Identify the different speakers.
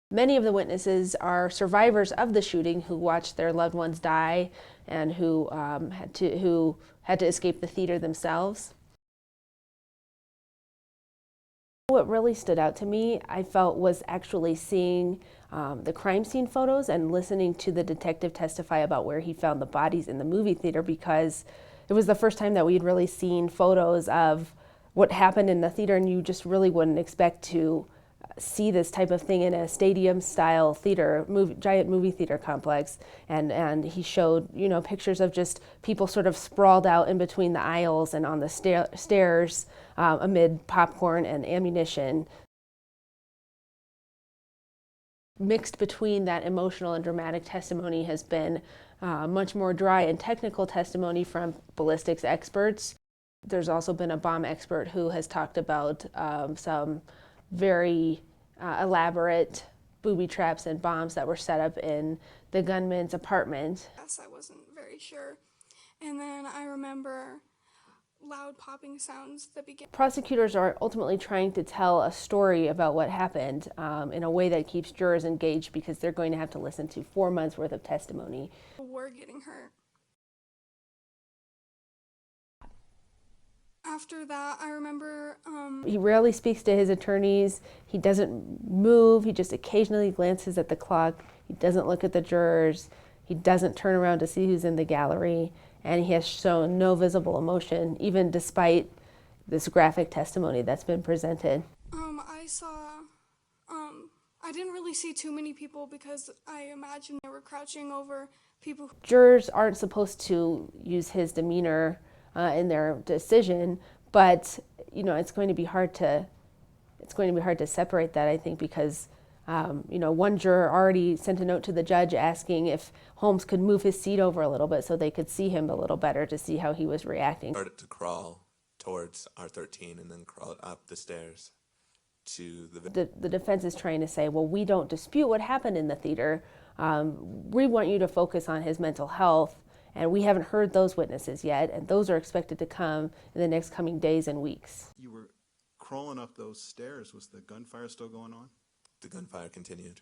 Speaker 1: Many of the witnesses are survivors of the shooting who watched their loved ones die and who had to escape the theater themselves. What really stood out to me, I felt, was actually seeing the crime scene photos and listening to the detective testify about where he found the bodies in the movie theater, because it was the first time that we'd really seen photos of what happened in the theater, and you just really wouldn't expect to see this type of thing in a stadium-style theater, giant movie theater complex. And he showed, pictures of just people sort of sprawled out in between the aisles and on the stairs amid popcorn and ammunition. Mixed between that emotional and dramatic testimony has been much more dry and technical testimony from ballistics experts. There's also been a bomb expert who has talked about some very elaborate booby traps and bombs that were set up in the gunman's apartment.
Speaker 2: Yes, I wasn't very sure. And then I remember loud popping sounds that began.
Speaker 1: Prosecutors are ultimately trying to tell a story about what happened in a way that keeps jurors engaged, because they're going to have to listen to 4 months worth of testimony.
Speaker 2: Were getting hurt. After that, I remember
Speaker 1: he rarely speaks to his attorneys. He doesn't move. He just occasionally glances at the clock. He doesn't look at the jurors. He doesn't turn around to see who's in the gallery. And he has shown no visible emotion, even despite this graphic testimony that's been presented.
Speaker 2: I didn't really see too many people, because I imagine they were crouching over people.
Speaker 1: Jurors aren't supposed to use his demeanor in their decision, but it's going to be hard to separate that, I think, because one juror already sent a note to the judge asking if Holmes could move his seat over a little bit so they could see him a little better, to see how he was reacting.
Speaker 3: Started to crawl towards R13 and then crawled up the stairs to
Speaker 1: the defense is trying to say, well, we don't dispute what happened in the theater. We want you to focus on his mental health, and we haven't heard those witnesses yet, and those are expected to come in the next coming days and weeks.
Speaker 4: You were crawling up those stairs. Was the gunfire still going on?
Speaker 3: The gunfire continued.